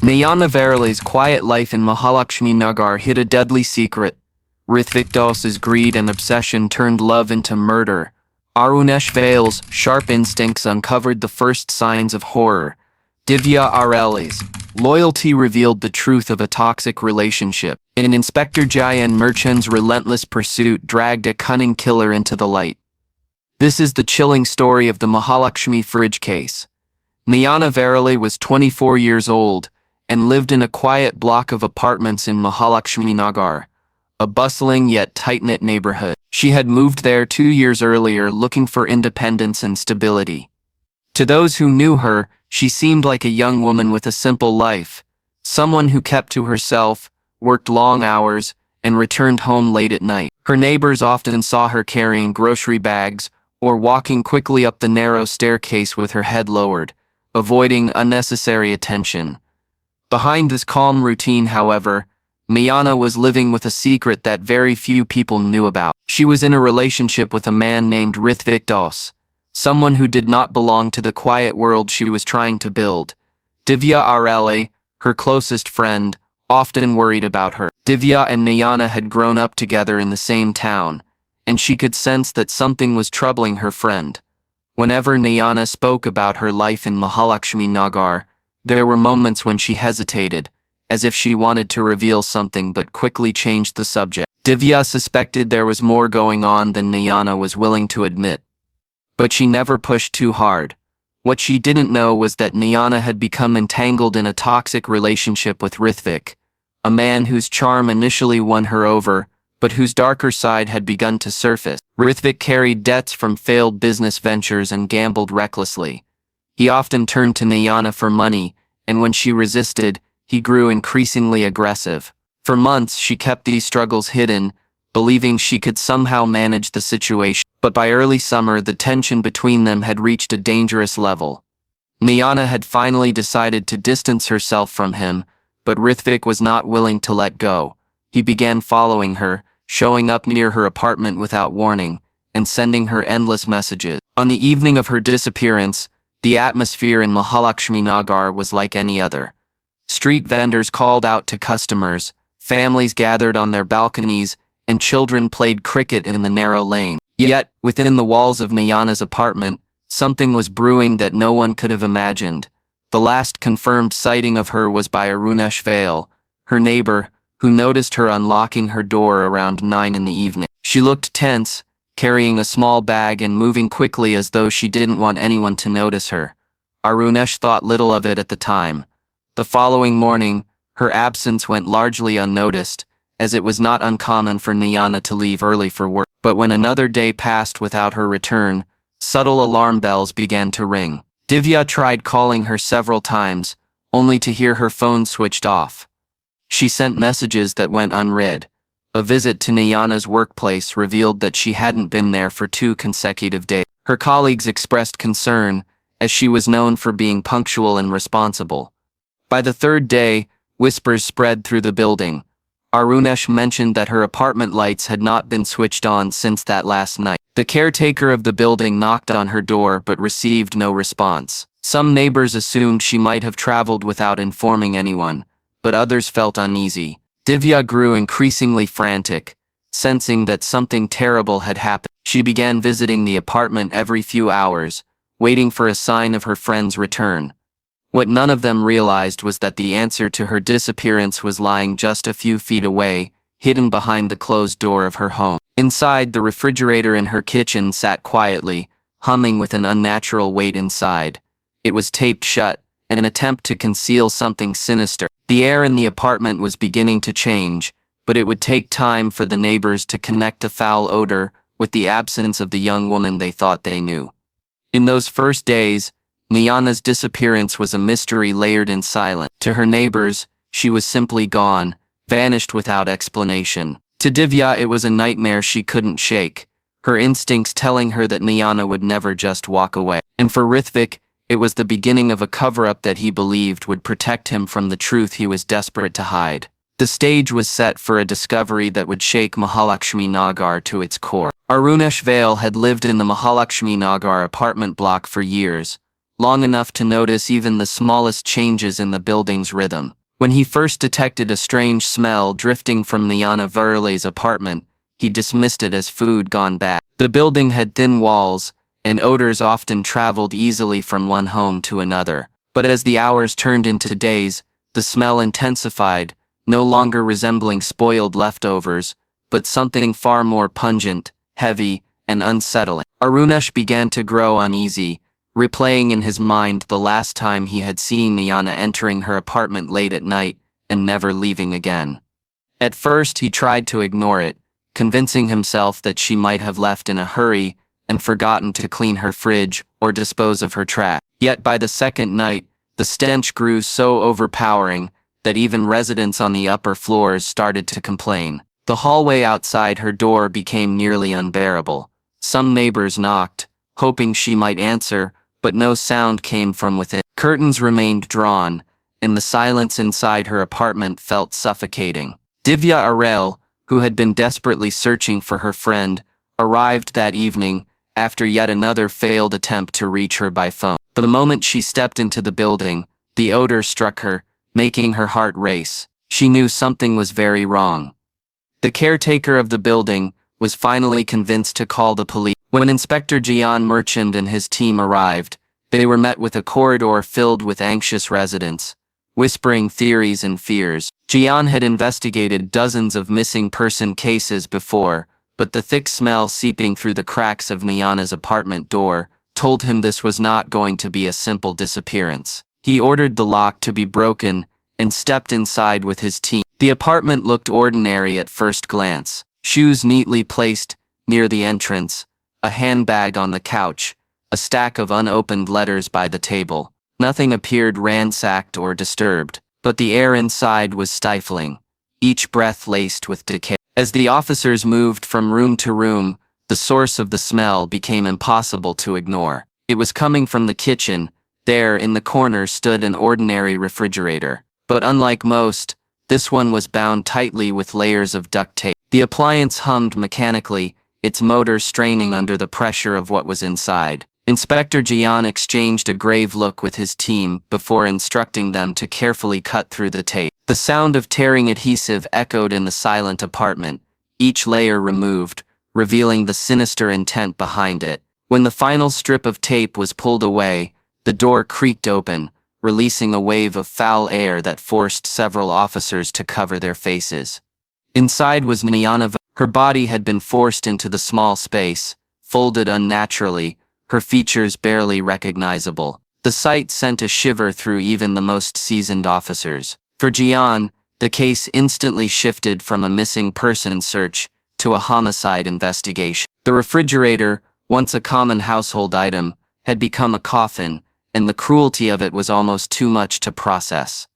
Nayana Verle's quiet life in Mahalakshmi Nagar hid a deadly secret. Rithvik Doss's greed and obsession turned love into murder. Arunesh Vale's sharp instincts uncovered the first signs of horror. Divya Arelle's loyalty revealed the truth of a toxic relationship. And Inspector Jayan Mirchand's relentless pursuit dragged a cunning killer into the light. This is the chilling story of the Mahalakshmi Fridge Case. Nayana Verle was 24 years old and lived in a quiet block of apartments in Mahalakshmi Nagar, a bustling yet tight-knit neighborhood. She had moved there 2 years earlier looking for independence and stability. To those who knew her, she seemed like a young woman with a simple life, someone who kept to herself, worked long hours, and returned home late at night. Her neighbors often saw her carrying grocery bags or walking quickly up the narrow staircase with her head lowered, avoiding unnecessary attention. Behind this calm routine, however, Nayana was living with a secret that very few people knew about. She was in a relationship with a man named Rithvik Doss, someone who did not belong to the quiet world she was trying to build. Divya Arelle, her closest friend, often worried about her. Divya and Nayana had grown up together in the same town, and she could sense that something was troubling her friend. Whenever Nayana spoke about her life in Mahalakshmi Nagar, there were moments when she hesitated, as if she wanted to reveal something but quickly changed the subject. Divya suspected there was more going on than Nayana was willing to admit. But she never pushed too hard. What she didn't know was that Nayana had become entangled in a toxic relationship with Rithvik, a man whose charm initially won her over, but whose darker side had begun to surface. Rithvik carried debts from failed business ventures and gambled recklessly. He often turned to Nayana for money, and when she resisted, he grew increasingly aggressive. For months she kept these struggles hidden, believing she could somehow manage the situation. But by early summer the tension between them had reached a dangerous level. Nayana had finally decided to distance herself from him, but Rithvik was not willing to let go. He began following her, showing up near her apartment without warning, and sending her endless messages. On the evening of her disappearance, the atmosphere in Mahalakshmi Nagar was like any other. Street vendors called out to customers, families gathered on their balconies, and children played cricket in the narrow lane. Yet, within the walls of Nayana's apartment, something was brewing that no one could have imagined. The last confirmed sighting of her was by Arunesh Vale, her neighbor, who noticed her unlocking her door around 9 in the evening. She looked tense, carrying a small bag and moving quickly as though she didn't want anyone to notice her. Arunesh thought little of it at the time. The following morning, her absence went largely unnoticed, as it was not uncommon for Nayana to leave early for work. But when another day passed without her return, subtle alarm bells began to ring. Divya tried calling her several times, only to hear her phone switched off. She sent messages that went unread. A visit to Nayana's workplace revealed that she hadn't been there for 2 consecutive days. Her colleagues expressed concern, as she was known for being punctual and responsible. By the 3rd day, whispers spread through the building. Arunesh mentioned that her apartment lights had not been switched on since that last night. The caretaker of the building knocked on her door but received no response. Some neighbors assumed she might have traveled without informing anyone, but others felt uneasy. Divya grew increasingly frantic, sensing that something terrible had happened. She began visiting the apartment every few hours, waiting for a sign of her friend's return. What none of them realized was that the answer to her disappearance was lying just a few feet away, hidden behind the closed door of her home. Inside, the refrigerator in her kitchen sat quietly, humming with an unnatural weight inside. It was taped shut, an attempt to conceal something sinister. The air in the apartment was beginning to change, but it would take time for the neighbors to connect the foul odor with the absence of the young woman they thought they knew. In those first days, Nayana's disappearance was a mystery layered in silence. To her neighbors, she was simply gone, vanished without explanation. To Divya, it was a nightmare she couldn't shake, her instincts telling her that Nayana would never just walk away. And for Rithvik, it was the beginning of a cover-up that he believed would protect him from the truth he was desperate to hide. The stage was set for a discovery that would shake Mahalakshmi Nagar to its core. Arunesh Vale had lived in the Mahalakshmi Nagar apartment block for years, long enough to notice even the smallest changes in the building's rhythm. When he first detected a strange smell drifting from Nayana Verle's apartment, he dismissed it as food gone bad. The building had thin walls, and odors often traveled easily from one home to another. But as the hours turned into days, the smell intensified, no longer resembling spoiled leftovers, but something far more pungent, heavy, and unsettling. Arunesh began to grow uneasy, replaying in his mind the last time he had seen Nayana entering her apartment late at night and never leaving again. At first he tried to ignore it, convincing himself that she might have left in a hurry and forgotten to clean her fridge or dispose of her trash. Yet by the second night, the stench grew so overpowering that even residents on the upper floors started to complain. The hallway outside her door became nearly unbearable. Some neighbors knocked, hoping she might answer, but no sound came from within. Curtains remained drawn, and the silence inside her apartment felt suffocating. Divya Arelle, who had been desperately searching for her friend, arrived that evening after yet another failed attempt to reach her by phone. The moment she stepped into the building, the odor struck her, making her heart race. She knew something was very wrong. The caretaker of the building was finally convinced to call the police. When Inspector Jayan Mirchand and his team arrived, they were met with a corridor filled with anxious residents, whispering theories and fears. Jayan had investigated dozens of missing person cases before, but the thick smell seeping through the cracks of Nayana's apartment door told him this was not going to be a simple disappearance. He ordered the lock to be broken and stepped inside with his team. The apartment looked ordinary at first glance. Shoes neatly placed near the entrance, a handbag on the couch, a stack of unopened letters by the table. Nothing appeared ransacked or disturbed, but the air inside was stifling, each breath laced with decay. As the officers moved from room to room, the source of the smell became impossible to ignore. It was coming from the kitchen. There in the corner stood an ordinary refrigerator. But unlike most, this one was bound tightly with layers of duct tape. The appliance hummed mechanically, its motor straining under the pressure of what was inside. Inspector Jayan exchanged a grave look with his team before instructing them to carefully cut through the tape. The sound of tearing adhesive echoed in the silent apartment, each layer removed, revealing the sinister intent behind it. When the final strip of tape was pulled away, the door creaked open, releasing a wave of foul air that forced several officers to cover their faces. Inside was Nayana Verle. Her body had been forced into the small space, folded unnaturally, her features barely recognizable. The sight sent a shiver through even the most seasoned officers. For Jayan, the case instantly shifted from a missing person search to a homicide investigation. The refrigerator, once a common household item, had become a coffin, and the cruelty of it was almost too much to process.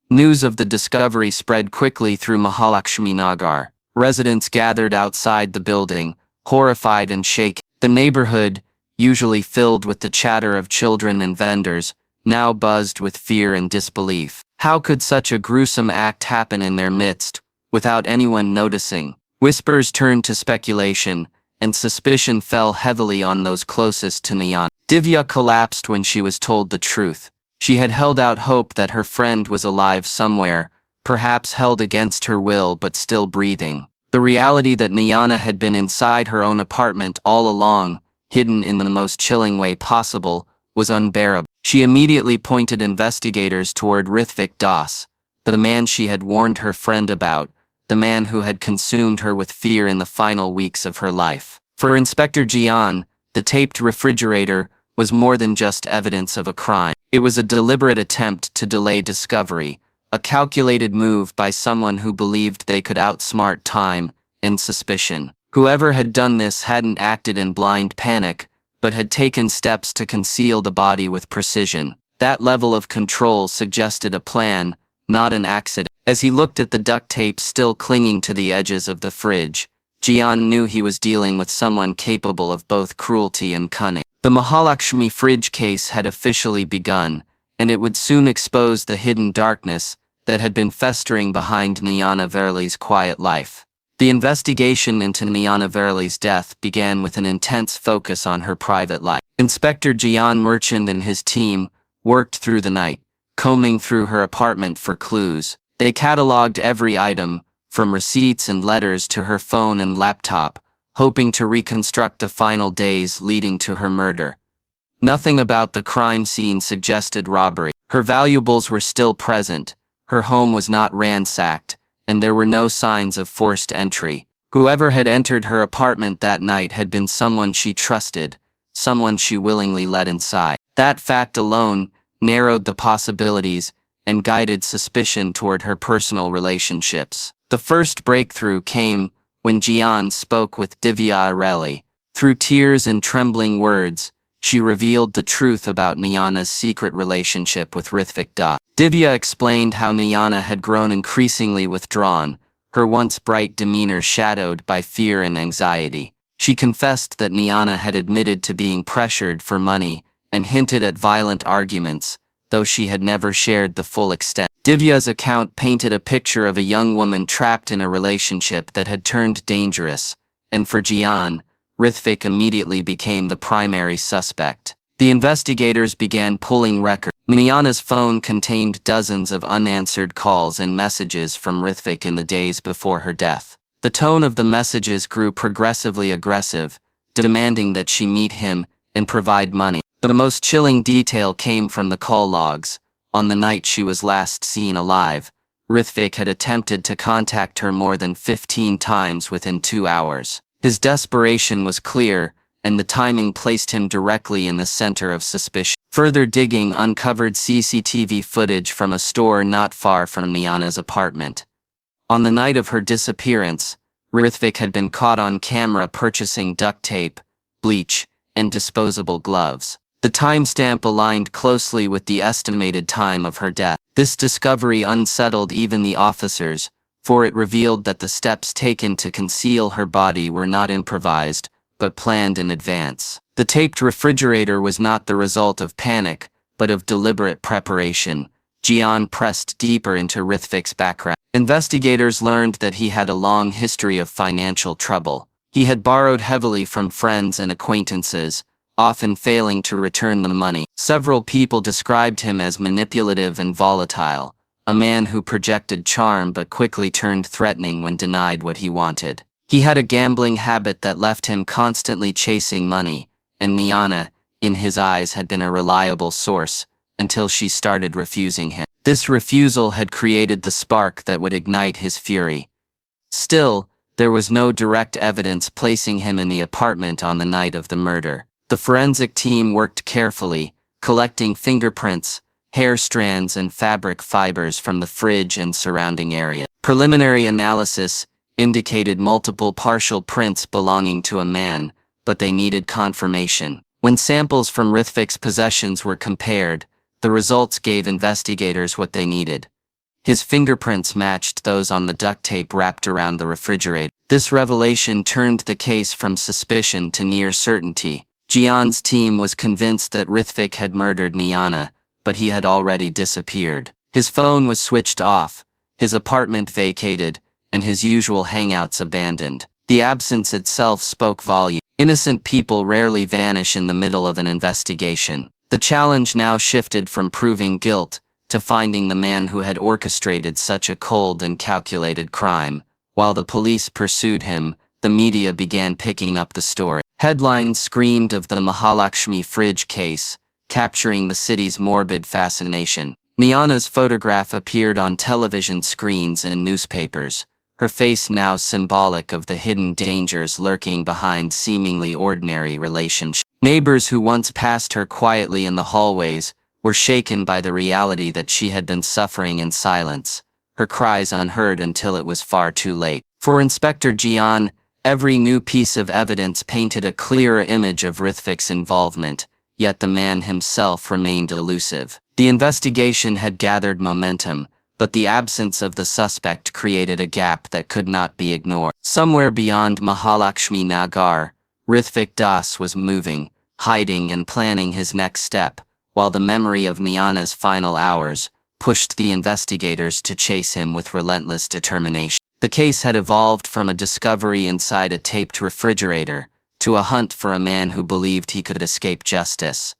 News of the discovery spread quickly through Mahalakshmi Nagar. Residents gathered outside the building, horrified and shaken. The neighborhood, usually filled with the chatter of children and vendors, now buzzed with fear and disbelief. How could such a gruesome act happen in their midst, without anyone noticing? Whispers turned to speculation, and suspicion fell heavily on those closest to Nayana. Divya collapsed when she was told the truth. She had held out hope that her friend was alive somewhere, perhaps held against her will but still breathing. The reality that Nayana had been inside her own apartment all along, hidden in the most chilling way possible, was unbearable. She immediately pointed investigators toward Rithvik Doss, the man she had warned her friend about, the man who had consumed her with fear in the final weeks of her life. For Inspector Jayan, the taped refrigerator was more than just evidence of a crime. It was a deliberate attempt to delay discovery, a calculated move by someone who believed they could outsmart time and suspicion. Whoever had done this hadn't acted in blind panic, but had taken steps to conceal the body with precision. That level of control suggested a plan, not an accident. As he looked at the duct tape still clinging to the edges of the fridge, Jayan knew he was dealing with someone capable of both cruelty and cunning. The Mahalakshmi Fridge Case had officially begun, and it would soon expose the hidden darkness that had been festering behind Nayana Verle's quiet life. The investigation into Nayana Verle's death began with an intense focus on her private life. Inspector Jayan Mirchand and his team worked through the night, combing through her apartment for clues. They cataloged every item, from receipts and letters to her phone and laptop, hoping to reconstruct the final days leading to her murder. Nothing about the crime scene suggested robbery. Her valuables were still present, her home was not ransacked, and there were no signs of forced entry. Whoever had entered her apartment that night had been someone she trusted, someone she willingly let inside. That fact alone narrowed the possibilities and guided suspicion toward her personal relationships. The first breakthrough came when Jayan spoke with Divya Arelle. Through tears and trembling words, she revealed the truth about Nayana's secret relationship with Rithvik Doss. Divya explained how Nayana had grown increasingly withdrawn, her once bright demeanor shadowed by fear and anxiety. She confessed that Nayana had admitted to being pressured for money and hinted at violent arguments, though she had never shared the full extent. Divya's account painted a picture of a young woman trapped in a relationship that had turned dangerous, and for Jayan, Rithvik immediately became the primary suspect. The investigators began pulling records. Nayana's phone contained dozens of unanswered calls and messages from Rithvik in the days before her death. The tone of the messages grew progressively aggressive, demanding that she meet him and provide money. But the most chilling detail came from the call logs. On the night she was last seen alive, Rithvik had attempted to contact her more than 15 times within 2 hours. His desperation was clear, and the timing placed him directly in the center of suspicion. Further digging uncovered CCTV footage from a store not far from Nayana's apartment. On the night of her disappearance, Rithvik had been caught on camera purchasing duct tape, bleach, and disposable gloves. The timestamp aligned closely with the estimated time of her death. This discovery unsettled even the officers, for it revealed that the steps taken to conceal her body were not improvised, but planned in advance. The taped refrigerator was not the result of panic, but of deliberate preparation. Jayan pressed deeper into Rithvik's background. Investigators learned that he had a long history of financial trouble. He had borrowed heavily from friends and acquaintances, often failing to return the money. Several people described him as manipulative and volatile, a man who projected charm but quickly turned threatening when denied what he wanted. He had a gambling habit that left him constantly chasing money, and Nayana, in his eyes, had been a reliable source, until she started refusing him. This refusal had created the spark that would ignite his fury. Still, there was no direct evidence placing him in the apartment on the night of the murder. The forensic team worked carefully, collecting fingerprints, hair strands, and fabric fibers from the fridge and surrounding area. Preliminary analysis indicated multiple partial prints belonging to a man, but they needed confirmation. When samples from Rithvik's possessions were compared, the results gave investigators what they needed. His fingerprints matched those on the duct tape wrapped around the refrigerator. This revelation turned the case from suspicion to near certainty. Jayan's team was convinced that Rithvik had murdered Nayana, but he had already disappeared. His phone was switched off, his apartment vacated, and his usual hangouts abandoned. The absence itself spoke volumes. Innocent people rarely vanish in the middle of an investigation. The challenge now shifted from proving guilt to finding the man who had orchestrated such a cold and calculated crime. While the police pursued him, the media began picking up the story. Headlines screamed of the Mahalakshmi Fridge Case, capturing the city's morbid fascination. Nayana's photograph appeared on television screens and newspapers, her face now symbolic of the hidden dangers lurking behind seemingly ordinary relationships. Neighbors who once passed her quietly in the hallways were shaken by the reality that she had been suffering in silence, her cries unheard until it was far too late. For Inspector Jayan, every new piece of evidence painted a clearer image of Rithvik's involvement, yet the man himself remained elusive. The investigation had gathered momentum, but the absence of the suspect created a gap that could not be ignored. Somewhere beyond Mahalakshmi Nagar, Rithvik Doss was moving, hiding and planning his next step, while the memory of Nayana's final hours pushed the investigators to chase him with relentless determination. The case had evolved from a discovery inside a taped refrigerator to a hunt for a man who believed he could escape justice.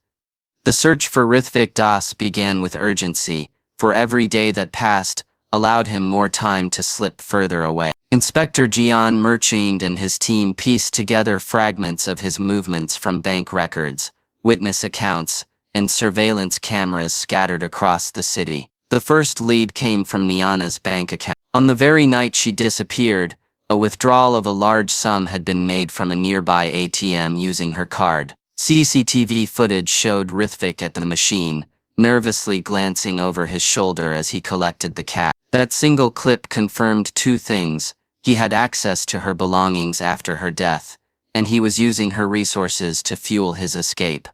The search for Rithvik Doss began with urgency, for every day that passed allowed him more time to slip further away. Inspector Jayan Mirchand and his team pieced together fragments of his movements from bank records, witness accounts, and surveillance cameras scattered across the city. The first lead came from Nayana's bank account. On the very night she disappeared, a withdrawal of a large sum had been made from a nearby ATM using her card. CCTV footage showed Rithvik at the machine, nervously glancing over his shoulder as he collected the cash. That single clip confirmed two things: he had access to her belongings after her death, and he was using her resources to fuel his escape.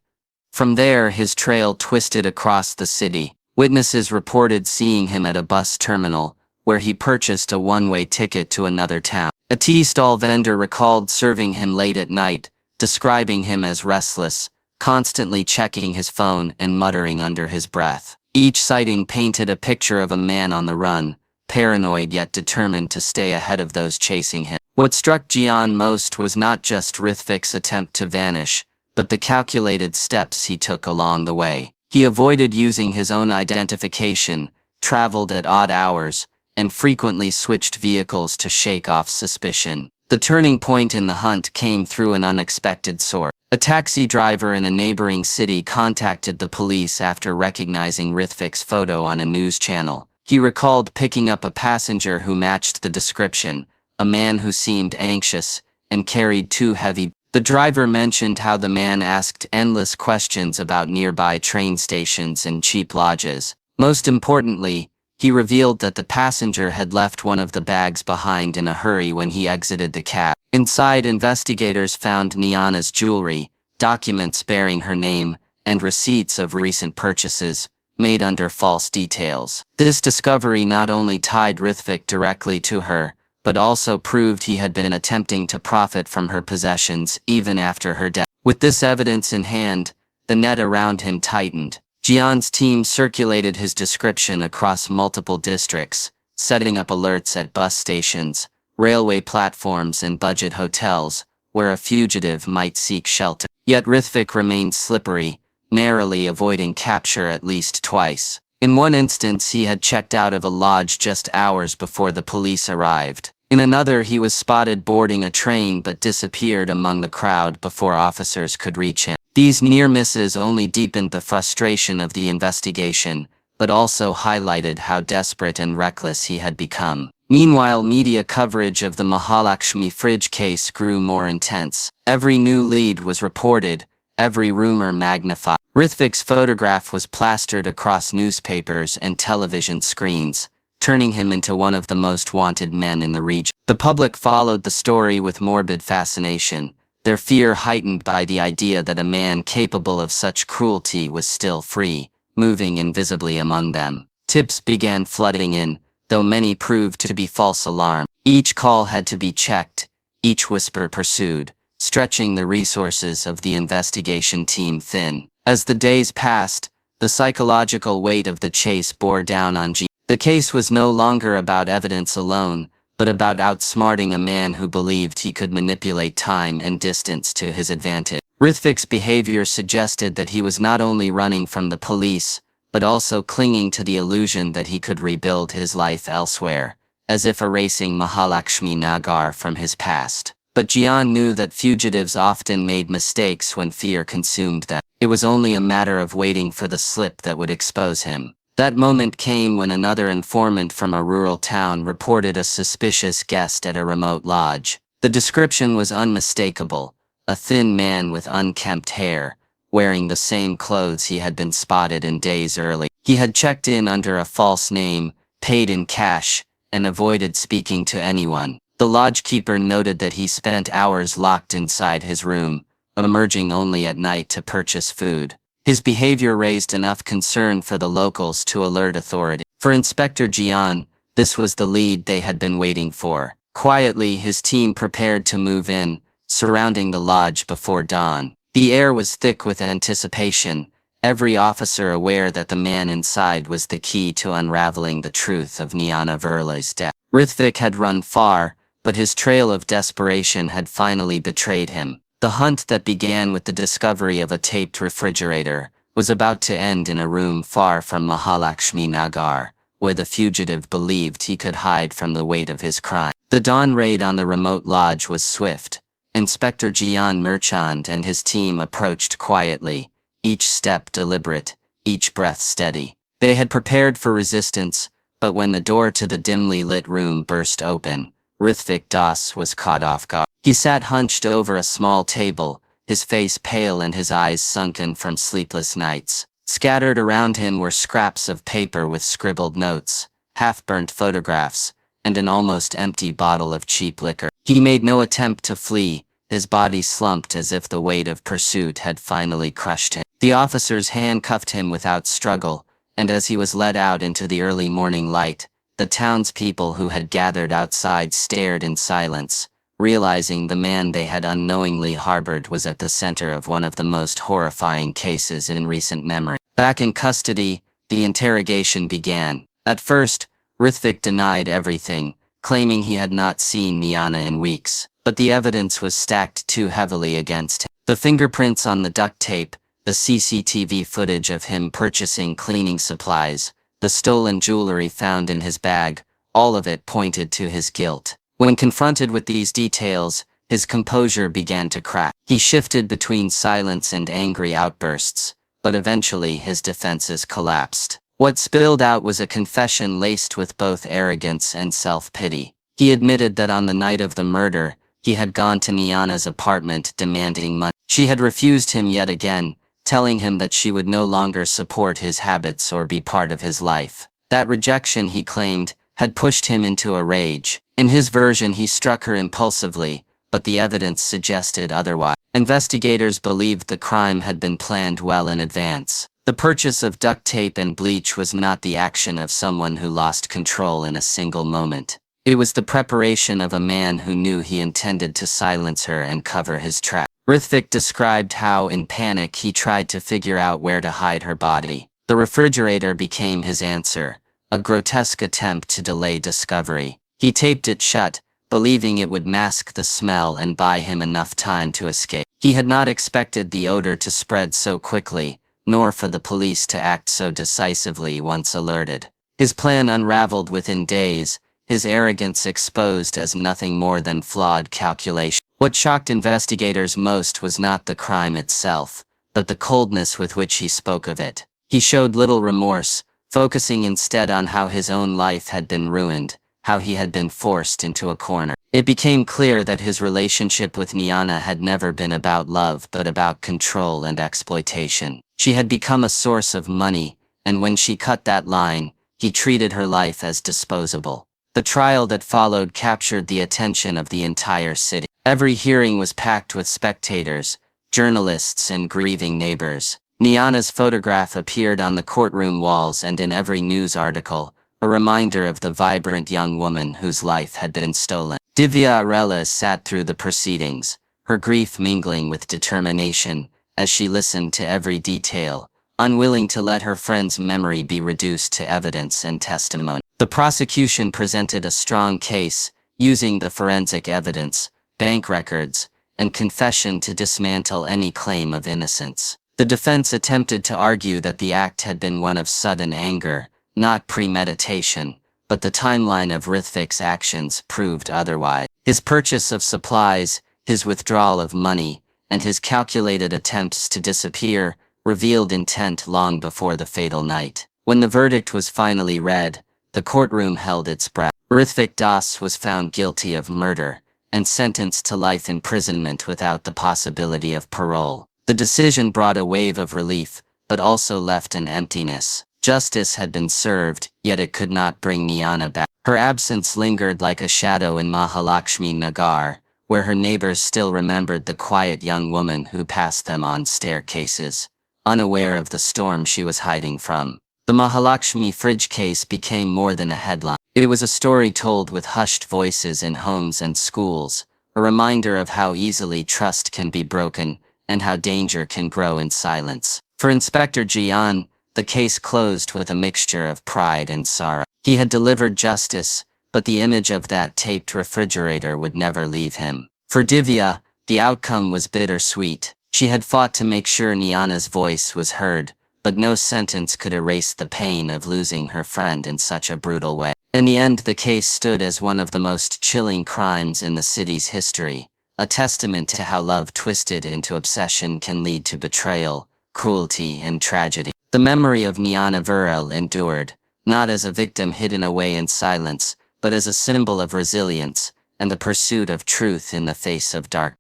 From there, his trail twisted across the city. Witnesses reported seeing him at a bus terminal, where he purchased a one-way ticket to another town. A tea stall vendor recalled serving him late at night, describing him as restless, constantly checking his phone and muttering under his breath. Each sighting painted a picture of a man on the run, paranoid yet determined to stay ahead of those chasing him. What struck Jayan most was not just Rithvik's attempt to vanish, but the calculated steps he took along the way. He avoided using his own identification, traveled at odd hours, and frequently switched vehicles to shake off suspicion. The turning point in the hunt came through an unexpected source. A taxi driver in a neighboring city contacted the police after recognizing Rithvik's photo on a news channel. He recalled picking up a passenger who matched the description, a man who seemed anxious and carried two heavy. The driver mentioned how the man asked endless questions about nearby train stations and cheap lodges. Most importantly, he revealed that the passenger had left one of the bags behind in a hurry when he exited the cab. Inside, investigators found Nayana's jewelry, documents bearing her name, and receipts of recent purchases, made under false details. This discovery not only tied Rithvik directly to her, but also proved he had been attempting to profit from her possessions even after her death. With this evidence in hand, the net around him tightened. Jayan's team circulated his description across multiple districts, setting up alerts at bus stations, railway platforms, and budget hotels, where a fugitive might seek shelter. Yet Rithvik remained slippery, narrowly avoiding capture at least twice. In one instance, he had checked out of a lodge just hours before the police arrived. In another, he was spotted boarding a train but disappeared among the crowd before officers could reach him. These near misses only deepened the frustration of the investigation, but also highlighted how desperate and reckless he had become. Meanwhile, media coverage of the Mahalakshmi Fridge case grew more intense. Every new lead was reported, every rumor magnified. Rithvik's photograph was plastered across newspapers and television screens, turning him into one of the most wanted men in the region. The public followed the story with morbid fascination, their fear heightened by the idea that a man capable of such cruelty was still free, moving invisibly among them. Tips began flooding in, though many proved to be false alarm. Each call had to be checked, each whisper pursued, stretching the resources of the investigation team thin. As the days passed, the psychological weight of the chase bore down on G. The case was no longer about evidence alone, but about outsmarting a man who believed he could manipulate time and distance to his advantage. Rithvik's behavior suggested that he was not only running from the police, but also clinging to the illusion that he could rebuild his life elsewhere, as if erasing Mahalakshmi Nagar from his past. But Jayan knew that fugitives often made mistakes when fear consumed them. It was only a matter of waiting for the slip that would expose him. That moment came when another informant from a rural town reported a suspicious guest at a remote lodge. The description was unmistakable: a thin man with unkempt hair, wearing the same clothes he had been spotted in days earlier. He had checked in under a false name, paid in cash, and avoided speaking to anyone. The lodgekeeper noted that he spent hours locked inside his room, emerging only at night to purchase food. His behavior raised enough concern for the locals to alert authorities. For Inspector Jayan, this was the lead they had been waiting for. Quietly, his team prepared to move in, surrounding the lodge before dawn. The air was thick with anticipation, every officer aware that the man inside was the key to unraveling the truth of Nayana Verle's death. Rithvik had run far, but his trail of desperation had finally betrayed him. The hunt that began with the discovery of a taped refrigerator was about to end in a room far from Mahalakshmi Nagar, where the fugitive believed he could hide from the weight of his crime. The dawn raid on the remote lodge was swift. Inspector Jayan Mirchand and his team approached quietly, each step deliberate, each breath steady. They had prepared for resistance, but when the door to the dimly lit room burst open, Rithvik Doss was caught off guard. He sat hunched over a small table, his face pale and his eyes sunken from sleepless nights. Scattered around him were scraps of paper with scribbled notes, half-burnt photographs, and an almost empty bottle of cheap liquor. He made no attempt to flee, his body slumped as if the weight of pursuit had finally crushed him. The officers handcuffed him without struggle, and as he was led out into the early morning light, the townspeople who had gathered outside stared in silence, realizing the man they had unknowingly harbored was at the center of one of the most horrifying cases in recent memory. Back in custody, the interrogation began. At first, Rithvik denied everything, claiming he had not seen Nayana in weeks, but the evidence was stacked too heavily against him. The fingerprints on the duct tape, the CCTV footage of him purchasing cleaning supplies, the stolen jewelry found in his bag, all of it pointed to his guilt. When confronted with these details, his composure began to crack. He shifted between silence and angry outbursts, but eventually his defenses collapsed. What spilled out was a confession laced with both arrogance and self-pity. He admitted that on the night of the murder, he had gone to Nayana's apartment demanding money. She had refused him yet again, telling him that she would no longer support his habits or be part of his life. That rejection, he claimed, had pushed him into a rage. In his version, he struck her impulsively, but the evidence suggested otherwise. Investigators believed the crime had been planned well in advance. The purchase of duct tape and bleach was not the action of someone who lost control in a single moment. It was the preparation of a man who knew he intended to silence her and cover his tracks. Rithvik described how, in panic, he tried to figure out where to hide her body. The refrigerator became his answer, a grotesque attempt to delay discovery. He taped it shut, believing it would mask the smell and buy him enough time to escape. He had not expected the odor to spread so quickly, nor for the police to act so decisively once alerted. His plan unraveled within days, his arrogance exposed as nothing more than flawed calculation. What shocked investigators most was not the crime itself, but the coldness with which he spoke of it. He showed little remorse, focusing instead on how his own life had been ruined, how he had been forced into a corner. It became clear that his relationship with Nayana had never been about love but about control and exploitation. She had become a source of money, and when she cut that line, he treated her life as disposable. The trial that followed captured the attention of the entire city. Every hearing was packed with spectators, journalists and grieving neighbors. Nayana's photograph appeared on the courtroom walls and in every news article, a reminder of the vibrant young woman whose life had been stolen. Divya Arelle sat through the proceedings, her grief mingling with determination, as she listened to every detail, unwilling to let her friend's memory be reduced to evidence and testimony. The prosecution presented a strong case, using the forensic evidence, bank records, and confession to dismantle any claim of innocence. The defense attempted to argue that the act had been one of sudden anger, not premeditation, but the timeline of Rithvik's actions proved otherwise. His purchase of supplies, his withdrawal of money, and his calculated attempts to disappear revealed intent long before the fatal night. When the verdict was finally read, the courtroom held its breath. Rithvik Doss was found guilty of murder and sentenced to life imprisonment without the possibility of parole. The decision brought a wave of relief, but also left an emptiness. Justice had been served, yet it could not bring Nayana back. Her absence lingered like a shadow in Mahalakshmi Nagar, where her neighbors still remembered the quiet young woman who passed them on staircases, unaware of the storm she was hiding from. The Mahalakshmi Fridge Case became more than a headline. It was a story told with hushed voices in homes and schools, a reminder of how easily trust can be broken and how danger can grow in silence. For Inspector Jayan, the case closed with a mixture of pride and sorrow. He had delivered justice, but the image of that taped refrigerator would never leave him. For Divya, the outcome was bittersweet. She had fought to make sure Nayana's voice was heard, but no sentence could erase the pain of losing her friend in such a brutal way. In the end, the case stood as one of the most chilling crimes in the city's history, a testament to how love twisted into obsession can lead to betrayal, cruelty, and tragedy. The memory of Nayana Verle endured, not as a victim hidden away in silence, but as a symbol of resilience and the pursuit of truth in the face of dark.